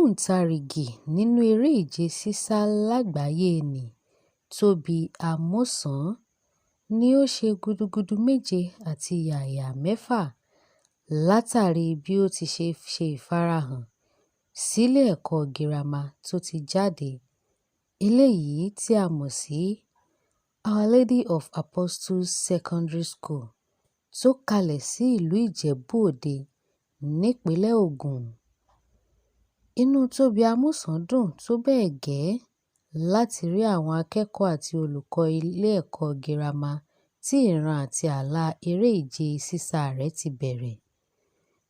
Ògbóǹtarìgì nínú eré ìje sísá lágbàáyé nì Tóbi Amusan ni ó ṣe gudugudu méje àti yàyà mẹ́fà látàrí bí ó ti ṣe ìfarahàn sílé ẹ̀kọ́ girama tó ti jáde, eléyìí tí a mọ̀ sí Our Lady of Apostles Secondary School tó kalẹ̀ sí ìlú Ìjẹ̀bú-Òde nípínlẹ̀ Ògùn. Inú Tóbi Amusan dùn tó bẹ́ẹ̀ gẹ́ láti rí àwọn akẹ́kọ̀ọ́ àti olùkọ́ ilé ẹ̀kọ́ girama tí ìran àti àlá eré ìje sísá rẹ̀ ti bẹ̀rẹ̀,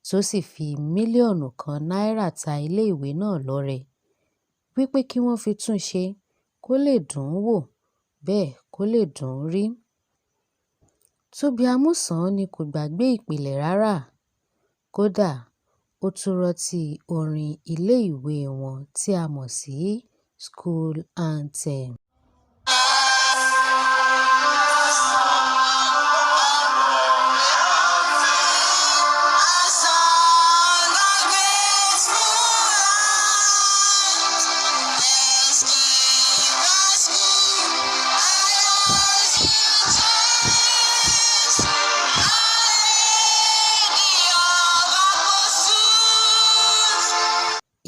tó sì fi mílíọ̀nù kan náírà ta ilé-ìwé náà lọ́rẹ wípé kí wọ́n fi tún ṣe kó lè dùn ún wò bẹ́ẹ̀ kó lè dùn ún rí. Tóbi Amusan ni kò gbàgbé ìpìlẹ̀ rárá, kódà ó tún rántí orin ilé-ìwé wọn tí a mọ̀ sí School Anthem.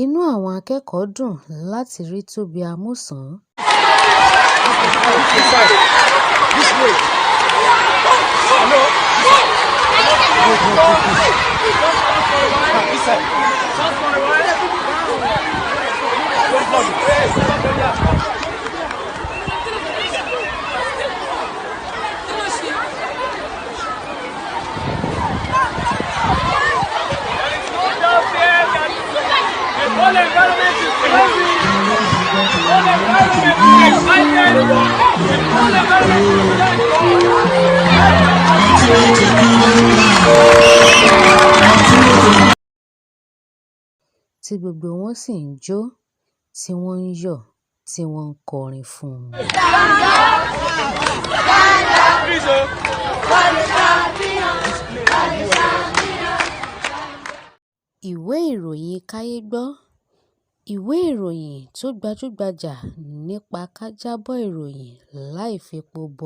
Inú àwọn akẹ́kọ̀ọ́ dùn láti rí Tóbi Amusan. Tí gbogbo wọn sì ń jó, tí wọ́n ń yọ̀, tí wọ́n ń kọrin fún un. Ìwé ìròyìn Káyégbọ́, ìwé ìròyìn tó gbajúgbajà nípa ká jábọ̀ ìròyìn láì fepo bọyì.